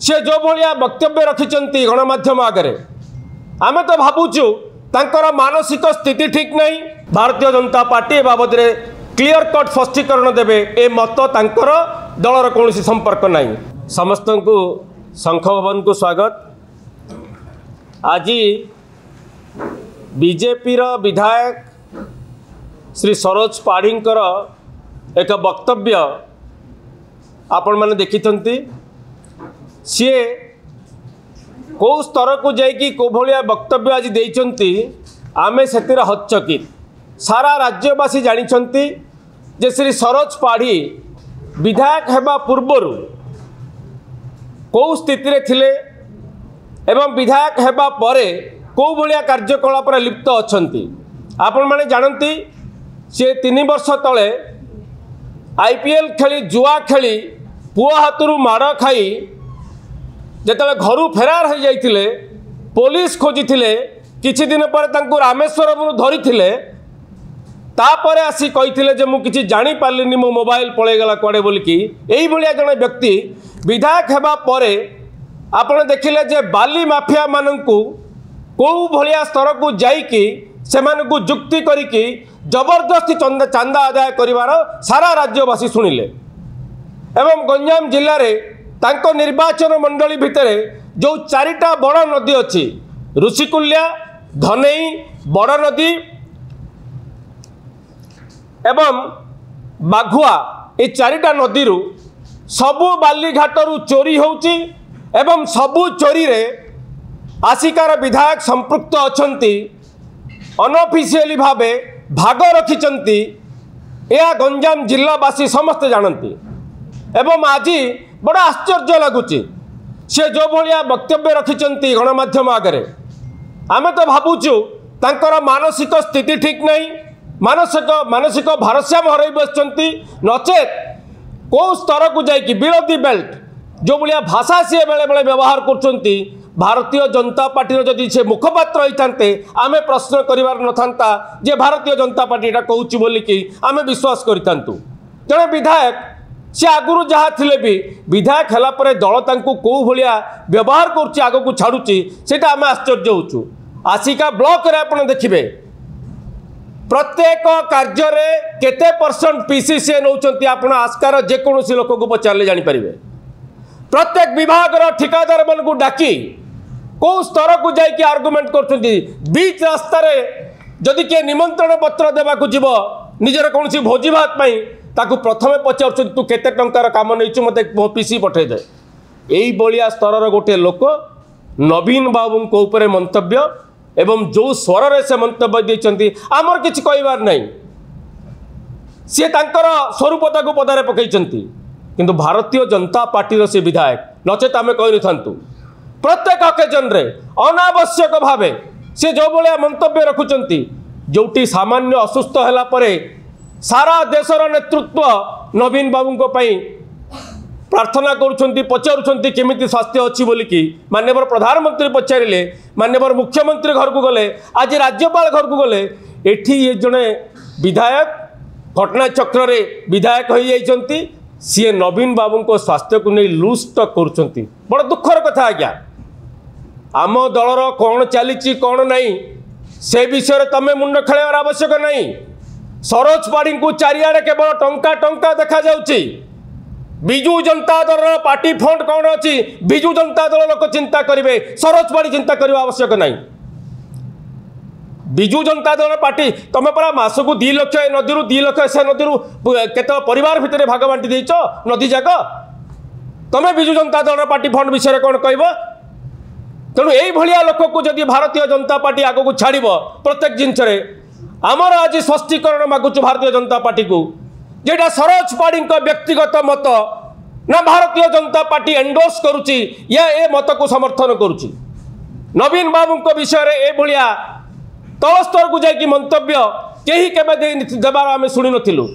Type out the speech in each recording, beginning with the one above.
सी जो भाया वक्तव्य रखिंट गणमाध्यम आगे आम तो भावुचु तांकर मानसिक स्थिति ठीक नहीं। Bharatiya Janata party बाबद clear cut स्पष्टीकरण देवे ए मत तांकर दलर कौन संपर्क नहीं। समस्त को शंख भवन को स्वागत। आज बीजेपी विधायक श्री सरोज पाढ़ींकर एक वक्तव्य आपण मैंने देखी सी कौ स्तर को जाकि कौ भाया वक्तव्य आज देइचंती आमे सेतिर हचकित। सारा राज्यवासी जानिछंती जे श्री सरोज पाढ़ी विधायक हेबा पूर्वरु कौ स्थिति रे थिले एवं विधायक हेबा परे कौ भाया कार्यकलाप लिप्त अछंती। आपण माने जानती से 3 वर्ष तले आईपीएल खेली जुआ खेली पुआ हाथरू माड़ खाई जेतले घरू फेरार हो जाइथिले पुलिस खोजिथिले किछि दिन पर तांको रामेश्वरम धरिथिले तापरे आसी कहिथिले जे मु किछि जानि पारलिनी मो मोबाइल पळेगला कोडे बोलिकी एई भलिया जने व्यक्ति विधायक हेबा परे आपण देखिले जे बाली माफिया माननकू को भलिया स्तर को जाइकी सेमानकू जुक्ति करिकी जबरदस्ती चांदा आदाय करिवार सारा राज्यवासी शुणिले एवं गंजाम जिले में तांको निर्वाचन मंडली भितर जो 4टा बड़ नदी अच्छी ऋषिकुल्या धनई बड़ नदी एवं बाघुआ ये 4टा नदी सबु बालीघाटू चोरी होउची एवं सबु चोरी रे आसिकार विधायक संपृक्त अछंती अनऑफिशियली भावे भाग रखिचंती। यह गंजाम जिलावासी समस्ते जानती एवं आज बड़ा आश्चर्य लगुच सी जो भाया वक्तव्य रखिंट गणमाध्यम आगे आम तो भावुचु तांकर मानसिक स्थिति ठीक नहीं। मानसिक भारसाम्य हरई बस नचेत कौ स्तर को जाकि विरोधी बेल्ट जो भाया भाषा सी बेले बेले व्यवहार कर भारतीय जनता पार्टी जदि से मुखपात्र होते आमे प्रश्न करिवार नथांता जे भारतीय जनता पार्टी कहूँ बोलिकी आमे विश्वास करितांतु। जड़े विधायक सी आगुरी जहाँ थिले भी विधायक है दल तांकु कौ भाया व्यवहार करुच्ची आग को छाड़ुची सेटा आमे आश्चर्य होचु। आसिका ब्लॉक रे आपण देखिबे प्रत्येक कार्य रे केते परसेंट पीसीसी नौचंती आपण आस्कार जेकोसी लोक को पचारले जानि परिबे। प्रत्येक विभाग रो ठिकादार मन को डाकी कौ स्तर को जाकि आर्गुमेंट करछंती बीच रास्ता रे जदि के निमंत्रण पत्र देवा को जीव निजर कौन भोजी भात पाई ताकू प्रथमे पचार तू केते टंकार काम नहीं मते पीसी पठे दे। यही बलिया स्तर गोटे लोक नवीन बाबू को ऊपर मंतव्य एवं जो स्वर रे से मंतव्य देइचंती आमर किछि कहबार नहीं सी तांकर स्वरूपता को पदारे पकईचंती किंतु भारतीय जनता पार्टी से विधायक नचेत आम कही था प्रत्येक अकेजन रे अनावश्यक भावे से जो भाया मंतव्य रखुंट जोटी सामान्य असुस्थ है परे सारा देशर नेतृत्व नवीन बाबू प्रार्थना करुँच पचारुंट केमिति स्वास्थ्य अच्छी बोलिकी माननीय प्रधानमंत्री पचारे माननीय मुख्यमंत्री घर को गले आज राज्यपाल घर को गले एठी ये जड़े विधायक घटना चक्र रे विधायक हो जाइछंती सी नवीन बाबू को स्वास्थ्य को नहीं लूज टक करुँच बड़ दुखर कथा आज्ञा। आम दलर कौन चली कौन नहीं से विषय तमें मुंड खेलार आवश्यक नहीं। सरोज पाढ़ी को चारिआडे केवल टंका टंका देखा जाउची। बिजू जनता दल पार्टी फंड कौन अच्छी बिजू जनता दल लोक चिंता करेंगे सरोज पाढ़ी चिंता करने आवश्यक नहीं। बिजू जनता दल पार्टी तुम परा मासक 2 लाख नदी 2 लाख से नदी केत परिवार भितर भाग बांटी देच नदी जाक तुम बिजू जनता दल पार्टी फंड विषय कौन कह तेणु यही भाया लोक को जदि भारतीय जनता पार्टी आग को छाड़ प्रत्येक जिनस आमर आज स्पष्टीकरण मागुचु भारतीय जनता पार्टी को जेटा सरोज पाढ़ी व्यक्तिगत मत ना भारतीय जनता पार्टी एंडोर्स करुच्ची या ए मत को समर्थन करुच्ची। नवीन बाबू विषय ए भाया तल स्तर को जाकि मंतव्य कहीं केबे देबार आम शुणी नथिलु।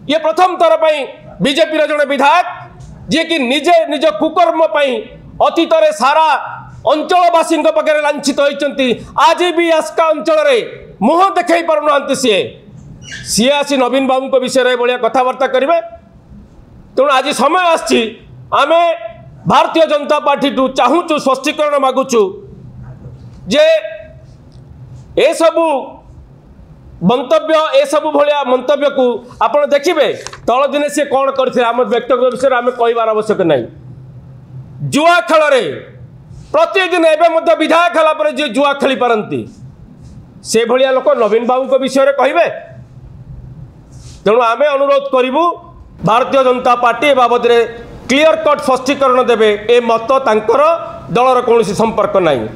ये प्रथम थर पर बीजेपी जड़े विधायक जी कि निजे निज कुकर्म अतीत सारा अंचलवासी पाखे लांछित होती आज भी आस्का अंचल मुह देखई पारना सी आसी नवीन बाबू विषय भाया कथबार्ता करेंगे। तेणु आज समय आम भारतीय जनता पार्टी टू चाहूचु स्पष्टीकरण मागुचु जे ए सबू मंतव्य ए सबू भाया मंतव्य को आपण देखिए तल दिने सी कौन करते आम व्यक्तिगत विषय आम कहबार आवश्यक नहीं। जुआ खेल प्रतिदिन एवं विधायक है जी जुआ खेली पारती से भाया लोक नवीन बाबू विषय कहे तेणु आम अनुरोध करूँ Bharatiya Janata party बाबद clear cut स्पष्टीकरण देवे ए मत तांकर दलर कौन संपर्क नहीं।